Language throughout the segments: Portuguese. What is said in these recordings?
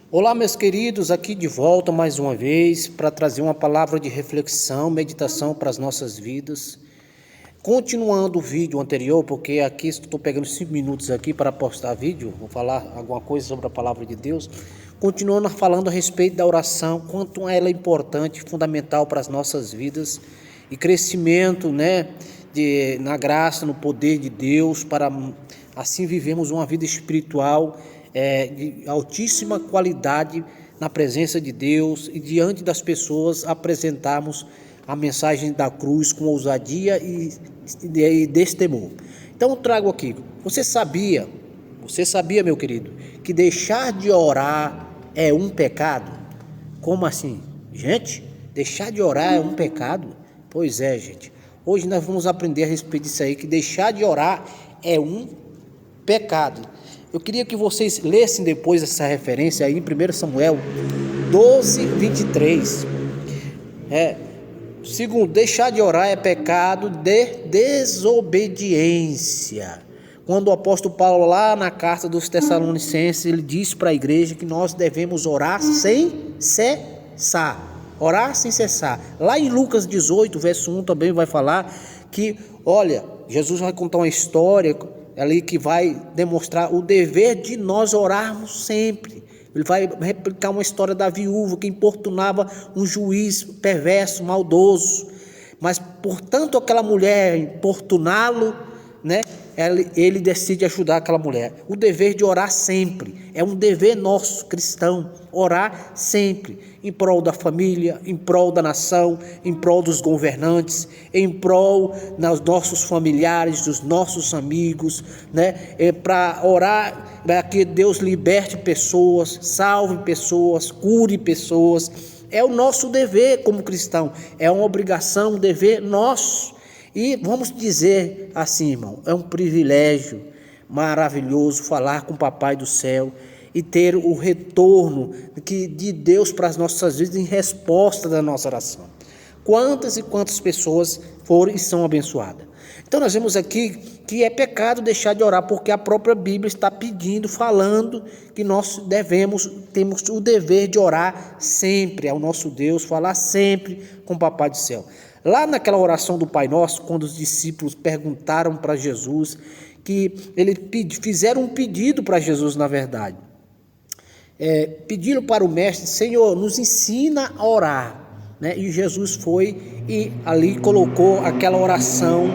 Olá, meus queridos, aqui de volta mais uma vez para trazer uma palavra de reflexão, meditação para as nossas vidas. Continuando o vídeo anterior, porque aqui estou pegando 5 minutos aqui para postar vídeo, vou falar alguma coisa sobre a palavra de Deus. Continuando falando a respeito da oração, quanto ela é importante, fundamental para as nossas vidas e crescimento, na graça, no poder de Deus, para assim vivermos uma vida espiritual de altíssima qualidade na presença de Deus e diante das pessoas apresentarmos a mensagem da cruz com ousadia e destemor. Então eu trago aqui, você sabia, meu querido, que deixar de orar é um pecado? Como assim? Gente, deixar de orar é um pecado? Pois é, gente. Hoje nós vamos aprender a respeito disso aí, que deixar de orar é um pecado. Eu queria que vocês lessem depois essa referência aí em 1 Samuel 12, 23. Segundo, deixar de orar é pecado de desobediência. Quando o apóstolo Paulo, lá na carta dos Tessalonicenses, ele diz para a igreja que nós devemos orar sem cessar. Orar sem cessar. Lá em Lucas 18, verso 1 também vai falar que, olha, Jesus vai contar uma história ali que vai demonstrar o dever de nós orarmos sempre. Ele vai replicar uma história da viúva que importunava um juiz perverso, maldoso. Mas, portanto, aquela mulher importuná-lo, ele decide ajudar aquela mulher. O dever de orar sempre, é um dever nosso, cristão, orar sempre, em prol da família, em prol da nação, em prol dos governantes, em prol dos nossos familiares, dos nossos amigos, para orar para que Deus liberte pessoas, salve pessoas, cure pessoas. É o nosso dever como cristão, é uma obrigação, um dever nosso. E vamos dizer assim, irmão, é um privilégio maravilhoso falar com o Papai do Céu e ter o retorno de Deus para as nossas vidas em resposta da nossa oração. Quantas e quantas pessoas foram e são abençoadas. Então nós vemos aqui que é pecado deixar de orar, porque a própria Bíblia está pedindo, falando que nós temos o dever de orar sempre ao nosso Deus, falar sempre com o Papai do Céu. Lá naquela oração do Pai Nosso, quando os discípulos perguntaram para Jesus, que eles fizeram um pedido para Jesus, na verdade. Pediram para o Mestre: Senhor, nos ensina a orar. E Jesus foi e ali colocou aquela oração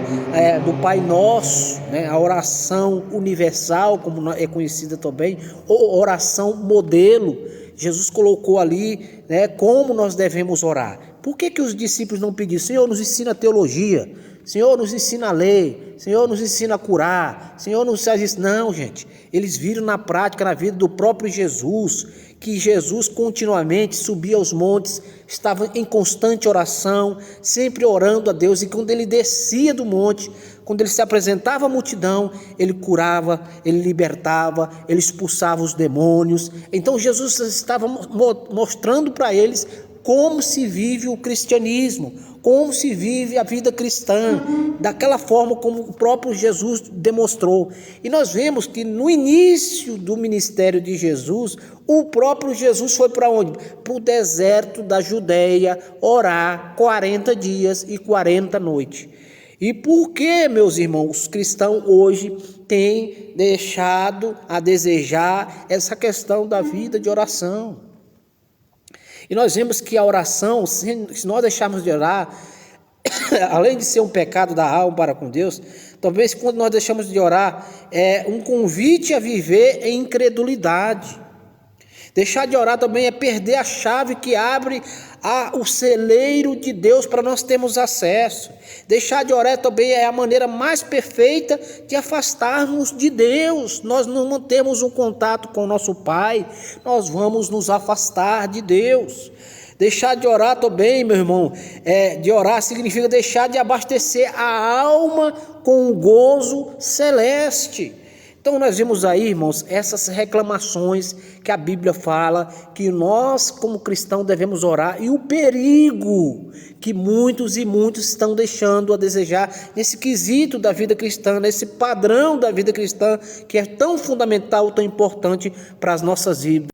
do Pai Nosso, a oração universal, como é conhecida também, ou oração modelo. Jesus colocou ali como nós devemos orar. Por que os discípulos não pediram: Senhor, nos ensina a teologia, Senhor, nos ensina a lei, Senhor, nos ensina a curar, Senhor, nos faz isso? Não, gente, eles viram na prática, na vida do próprio Jesus, que Jesus continuamente subia aos montes, estava em constante oração, sempre orando a Deus, e quando ele descia do monte, quando ele se apresentava à multidão, ele curava, ele libertava, ele expulsava os demônios. Então Jesus estava mostrando para eles como se vive o cristianismo, como se vive a vida cristã, daquela forma como o próprio Jesus demonstrou. E nós vemos que no início do ministério de Jesus, o próprio Jesus foi para onde? Para o deserto da Judeia, orar 40 dias e 40 noites. E por que, meus irmãos, os cristãos hoje têm deixado a desejar essa questão da vida de oração? E nós vemos que a oração, se nós deixarmos de orar, além de ser um pecado da alma para com Deus, talvez quando nós deixamos de orar, é um convite a viver em incredulidade. Deixar de orar também é perder a chave que abre o celeiro de Deus para nós termos acesso. Deixar de orar também é a maneira mais perfeita de afastarmos de Deus. Nós não mantemos um contato com o nosso Pai, nós vamos nos afastar de Deus. Deixar de orar também, meu irmão, de orar significa deixar de abastecer a alma com o gozo celeste. Então nós vimos aí, irmãos, essas reclamações que a Bíblia fala, que nós como cristãos devemos orar, e o perigo que muitos estão deixando a desejar nesse quesito da vida cristã, nesse padrão da vida cristã que é tão fundamental, tão importante para as nossas vidas.